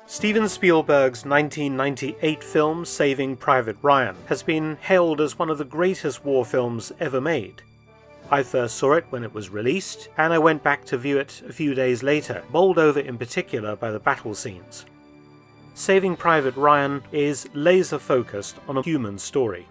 Steven Spielberg's 1998 film Saving Private Ryan has been hailed as one of the greatest war films ever made. I first saw it when it was released, and I went back to view it a few days later, bowled over in particular by the battle scenes. Saving Private Ryan is laser-focused on a human story,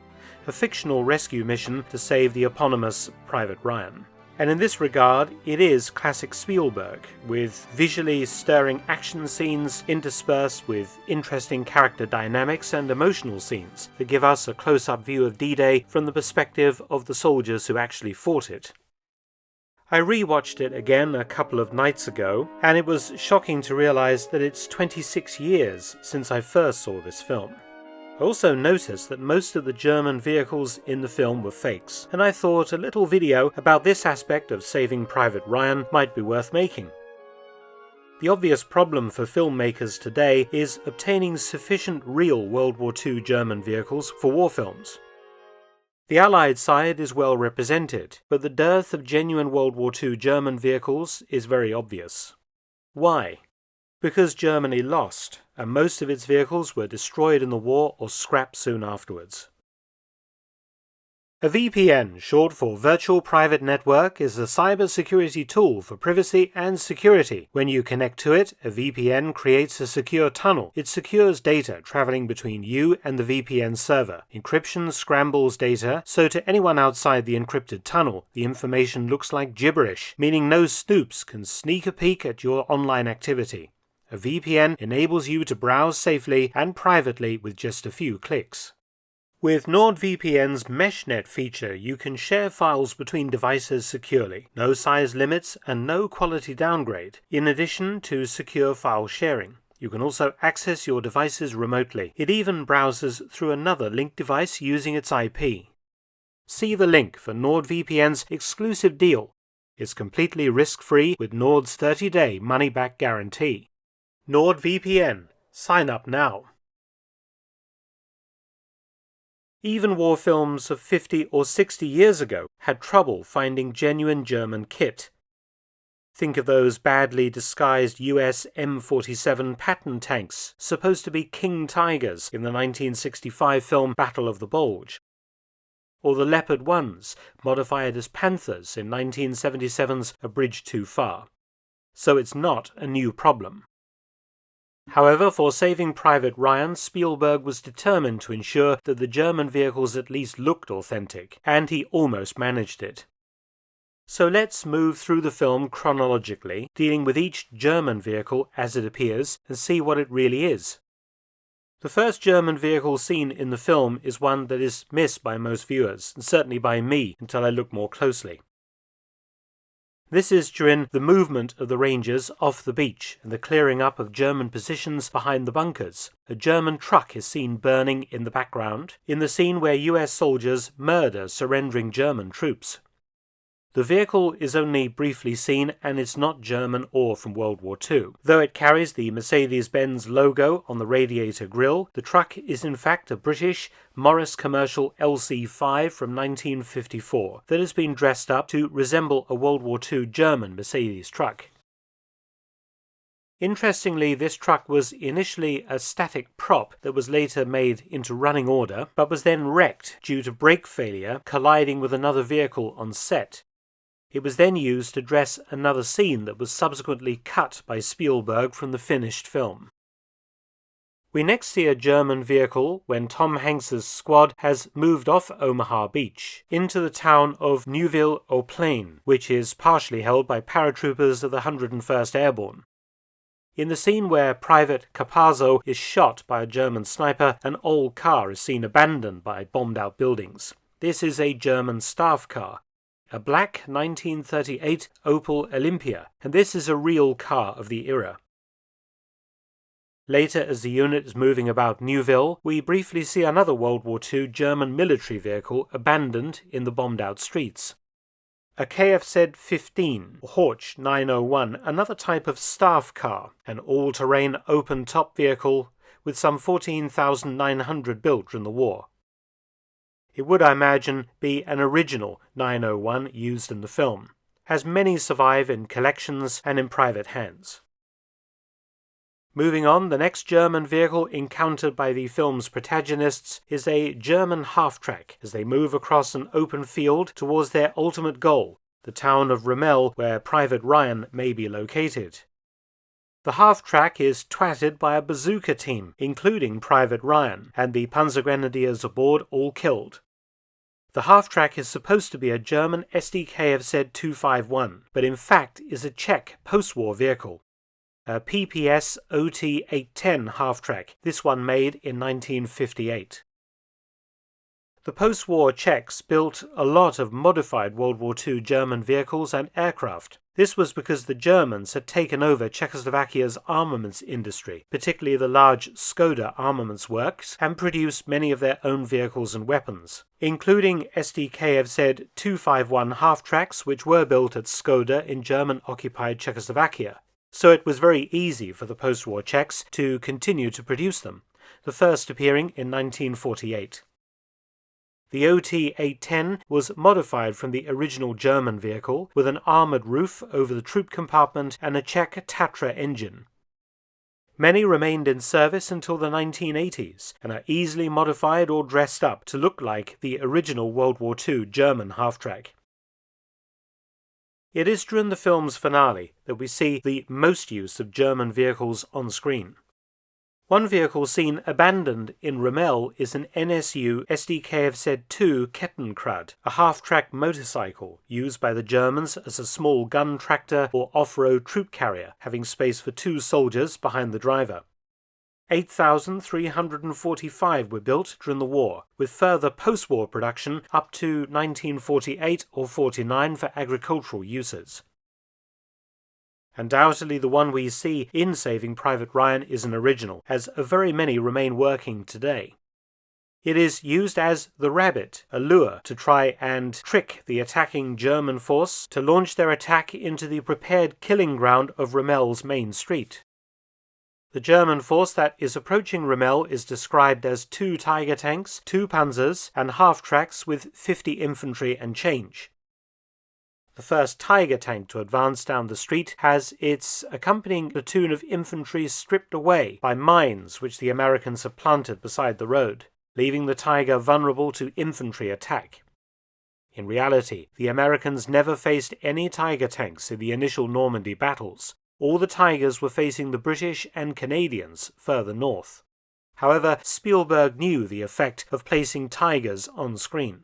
a fictional rescue mission to save the eponymous Private Ryan. And in this regard, it is classic Spielberg, with visually stirring action scenes interspersed with interesting character dynamics and emotional scenes that give us a close-up view of D-Day from the perspective of the soldiers who actually fought it. I re-watched it again a couple of nights ago, and it was shocking to realize that it's 26 years since I first saw this film. I also noticed that most of the German vehicles in the film were fakes, and I thought a little video about this aspect of Saving Private Ryan might be worth making. The obvious problem for filmmakers today is obtaining sufficient real World War II German vehicles for war films. The Allied side is well represented, but the dearth of genuine World War II German vehicles is very obvious. Why? Because Germany lost, and most of its vehicles were destroyed in the war or scrapped soon afterwards. A VPN, short for Virtual Private Network, is a cybersecurity tool for privacy and security. When you connect to it, a VPN creates a secure tunnel. It secures data traveling between you and the VPN server. Encryption scrambles data, so to anyone outside the encrypted tunnel, the information looks like gibberish, meaning no snoops can sneak a peek at your online activity. A VPN enables you to browse safely and privately with just a few clicks. With NordVPN's MeshNet feature, you can share files between devices securely, no size limits and no quality downgrade, in addition to secure file sharing. You can also access your devices remotely. It even browses through another linked device using its IP. See the link for NordVPN's exclusive deal. It's completely risk-free with Nord's 30-day money-back guarantee. NordVPN. Sign up now. Even war films of 50 or 60 years ago had trouble finding genuine German kit. Think of those badly disguised US M47 Patton tanks, supposed to be King Tigers in the 1965 film Battle of the Bulge. Or the Leopard 1s, modified as Panthers in 1977's A Bridge Too Far. So it's not a new problem. However, for Saving Private Ryan, Spielberg was determined to ensure that the German vehicles at least looked authentic, and he almost managed it. So let's move through the film chronologically, dealing with each German vehicle as it appears, and see what it really is. The first German vehicle seen in the film is one that is missed by most viewers, and certainly by me until I look more closely. This is during the movement of the Rangers off the beach and the clearing up of German positions behind the bunkers. A German truck is seen burning in the background, in the scene where US soldiers murder surrendering German troops. The vehicle is only briefly seen, and it's not German or from World War II. Though it carries the Mercedes-Benz logo on the radiator grille, the truck is in fact a British Morris Commercial LC5 from 1954 that has been dressed up to resemble a World War II German Mercedes truck. Interestingly, this truck was initially a static prop that was later made into running order, but was then wrecked due to brake failure colliding with another vehicle on set. It was then used to dress another scene that was subsequently cut by Spielberg from the finished film. We next see a German vehicle when Tom Hanks's squad has moved off Omaha Beach into the town of Neiwieser, which is partially held by paratroopers of the 101st Airborne. In the scene where Private Capazzo is shot by a German sniper, an old car is seen abandoned by bombed-out buildings. This is a German staff car, a black 1938 Opel Olympia, and this is a real car of the era. Later, as the unit is moving about Newville, we briefly see another World War II German military vehicle abandoned in the bombed-out streets. A Kfz-15, Horch 901, another type of staff car, an all-terrain open-top vehicle with some 14,900 built during the war. It would, I imagine, be an original 901 used in the film, as many survive in collections and in private hands. Moving on, the next German vehicle encountered by the film's protagonists is a German half-track as they move across an open field towards their ultimate goal, the town of Rommel, where Private Ryan may be located. The half-track is twatted by a bazooka team, including Private Ryan, and the Panzergrenadiers aboard all killed. The half-track is supposed to be a German SDKFZ 251, but in fact is a Czech post-war vehicle. A PPS OT 810 half-track, this one made in 1958. The post-war Czechs built a lot of modified World War II German vehicles and aircraft. This was because the Germans had taken over Czechoslovakia's armaments industry, particularly the large Skoda armaments works, and produced many of their own vehicles and weapons, including SDKFZ 251 half-tracks which were built at Skoda in German-occupied Czechoslovakia. So it was very easy for the post-war Czechs to continue to produce them, the first appearing in 1948. The OT-810 was modified from the original German vehicle with an armoured roof over the troop compartment and a Czech Tatra engine. Many remained in service until the 1980s and are easily modified or dressed up to look like the original World War II German half-track. It is during the film's finale that we see the most use of German vehicles on screen. One vehicle seen abandoned in Rommel is an NSU SDKFZ-2 Kettenkrad, a half-track motorcycle used by the Germans as a small gun tractor or off-road troop carrier, having space for 2 soldiers behind the driver. 8,345 were built during the war, with further post-war production up to 1948 or 49 for agricultural uses. Undoubtedly the one we see in Saving Private Ryan is an original, as very many remain working today. It is used as the rabbit, a lure to try and trick the attacking German force to launch their attack into the prepared killing ground of Rommel's main street. The German force that is approaching Rommel is described as 2 Tiger tanks, 2 Panzers, and half-tracks with 50 infantry and change. The first Tiger tank to advance down the street has its accompanying platoon of infantry stripped away by mines which the Americans have planted beside the road, leaving the Tiger vulnerable to infantry attack. In reality, the Americans never faced any Tiger tanks in the initial Normandy battles. All the Tigers were facing the British and Canadians further north. However, Spielberg knew the effect of placing Tigers on screen.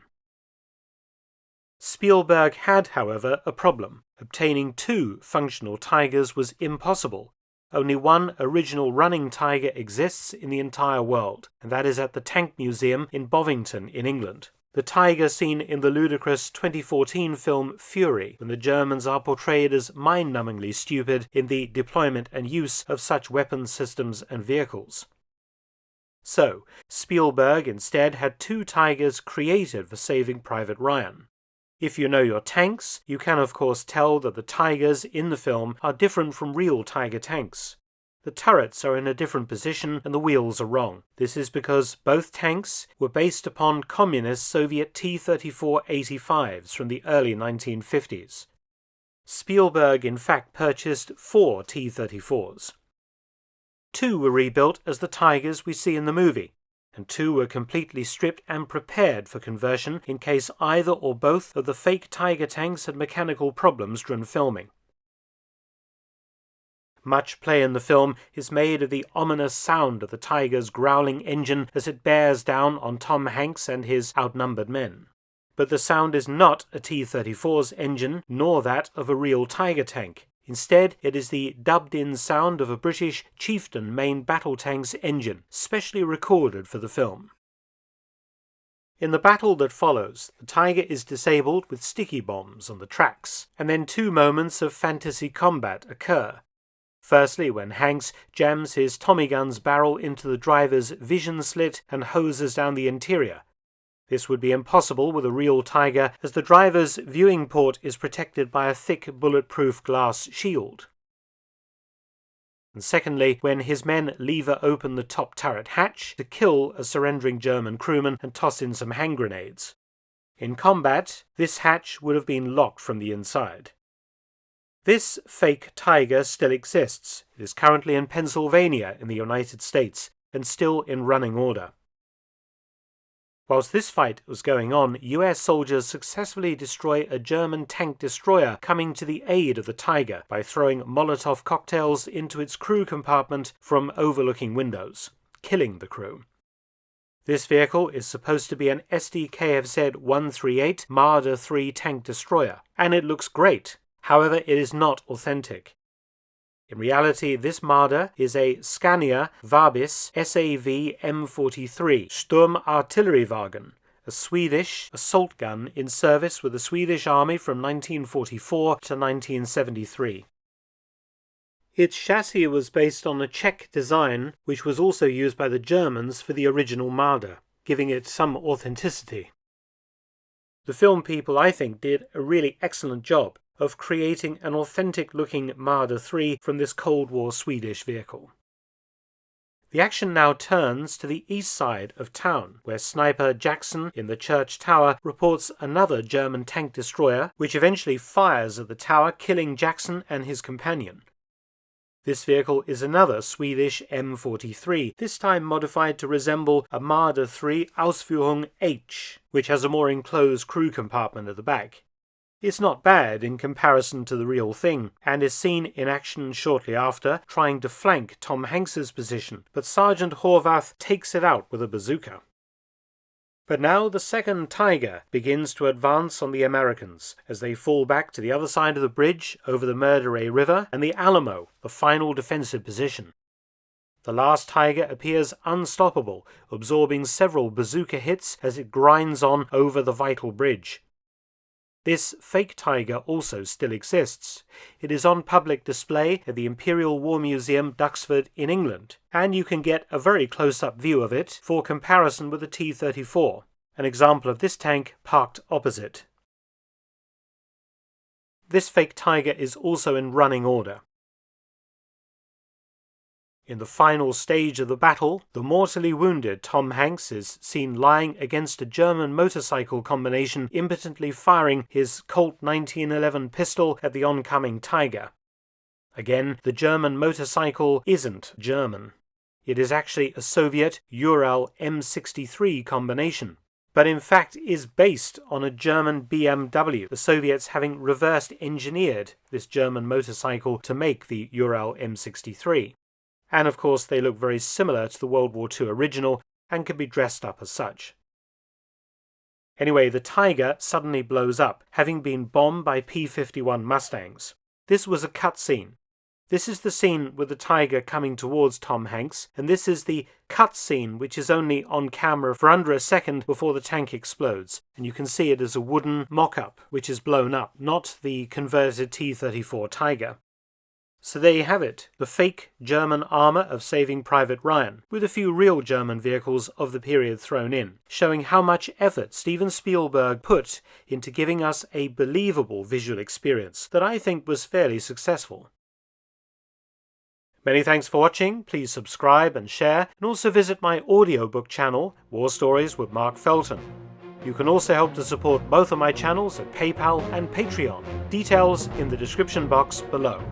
Spielberg had, however, a problem. Obtaining 2 functional Tigers was impossible. Only one original running Tiger exists in the entire world, and that is at the Tank Museum in Bovington in England. The Tiger seen in the ludicrous 2014 film Fury, when the Germans are portrayed as mind-numbingly stupid in the deployment and use of such weapons systems and vehicles. So, Spielberg instead had 2 Tigers created for Saving Private Ryan. If you know your tanks, you can of course tell that the Tigers in the film are different from real Tiger tanks. The turrets are in a different position and the wheels are wrong. This is because both tanks were based upon communist Soviet T-34-85s from the early 1950s. Spielberg in fact purchased 4 T-34s. 2 were rebuilt as the Tigers we see in the movie, and 2 were completely stripped and prepared for conversion in case either or both of the fake Tiger tanks had mechanical problems during filming. Much play in the film is made of the ominous sound of the Tiger's growling engine as it bears down on Tom Hanks and his outnumbered men. But the sound is not a T-34's engine, nor that of a real Tiger tank. Instead, it is the dubbed-in sound of a British Chieftain main battle tank's engine, specially recorded for the film. In the battle that follows, the Tiger is disabled with sticky bombs on the tracks, and then 2 moments of fantasy combat occur. Firstly, when Hanks jams his Tommy gun's barrel into the driver's vision slit and hoses down the interior. This would be impossible with a real Tiger, as the driver's viewing port is protected by a thick bulletproof glass shield. And secondly, when his men lever open the top turret hatch to kill a surrendering German crewman and toss in some hand grenades. In combat, this hatch would have been locked from the inside. This fake tiger still exists. It is currently in Pennsylvania in the United States and still in running order. Whilst this fight was going on, US soldiers successfully destroy a German tank destroyer coming to the aid of the Tiger by throwing Molotov cocktails into its crew compartment from overlooking windows, killing the crew. This vehicle is supposed to be an SDKFZ-138 Marder 3 tank destroyer, and it looks great. However, it is not authentic. In reality, this Marder is a Scania Vabis SAV M43 Sturmartilleriwagen, a Swedish assault gun in service with the Swedish Army from 1944 to 1973. Its chassis was based on a Czech design, which was also used by the Germans for the original Marder, giving it some authenticity. The film people, I think, did a really excellent job of creating an authentic-looking Marder 3 from this Cold War Swedish vehicle. The action now turns to the east side of town, where Sniper Jackson in the church tower reports another German tank destroyer, which eventually fires at the tower, killing Jackson and his companion. This vehicle is another Swedish M43, this time modified to resemble a Marder 3 Ausführung H, which has a more enclosed crew compartment at the back. It's not bad in comparison to the real thing, and is seen in action shortly after, trying to flank Tom Hanks's position, but Sergeant Horvath takes it out with a bazooka. But now the second Tiger begins to advance on the Americans, as they fall back to the other side of the bridge over the Marders River and the Alamo, the final defensive position. The last Tiger appears unstoppable, absorbing several bazooka hits as it grinds on over the vital bridge. This fake tiger also still exists. It is on public display at the Imperial War Museum, Duxford in England, and you can get a very close-up view of it for comparison with the T-34, an example of this tank parked opposite. This fake tiger is also in running order. In the final stage of the battle, the mortally wounded Tom Hanks is seen lying against a German motorcycle combination, impotently firing his Colt 1911 pistol at the oncoming Tiger. Again, the German motorcycle isn't German. It is actually a Soviet Ural M63 combination, but in fact is based on a German BMW, the Soviets having reverse-engineered this German motorcycle to make the Ural M63. And of course they look very similar to the World War II original and can be dressed up as such. Anyway, the Tiger suddenly blows up, having been bombed by P-51 Mustangs. This was a cut scene. This is the scene with the Tiger coming towards Tom Hanks, and this is the cut scene which is only on camera for under a second before the tank explodes, and you can see it as a wooden mock-up which is blown up, not the converted T-34 Tiger. So there you have it, the fake German armour of Saving Private Ryan, with a few real German vehicles of the period thrown in, showing how much effort Steven Spielberg put into giving us a believable visual experience that I think was fairly successful. Many thanks for watching, please subscribe and share, and also visit my audiobook channel, War Stories with Mark Felton. You can also help to support both of my channels at PayPal and Patreon, details in the description box below.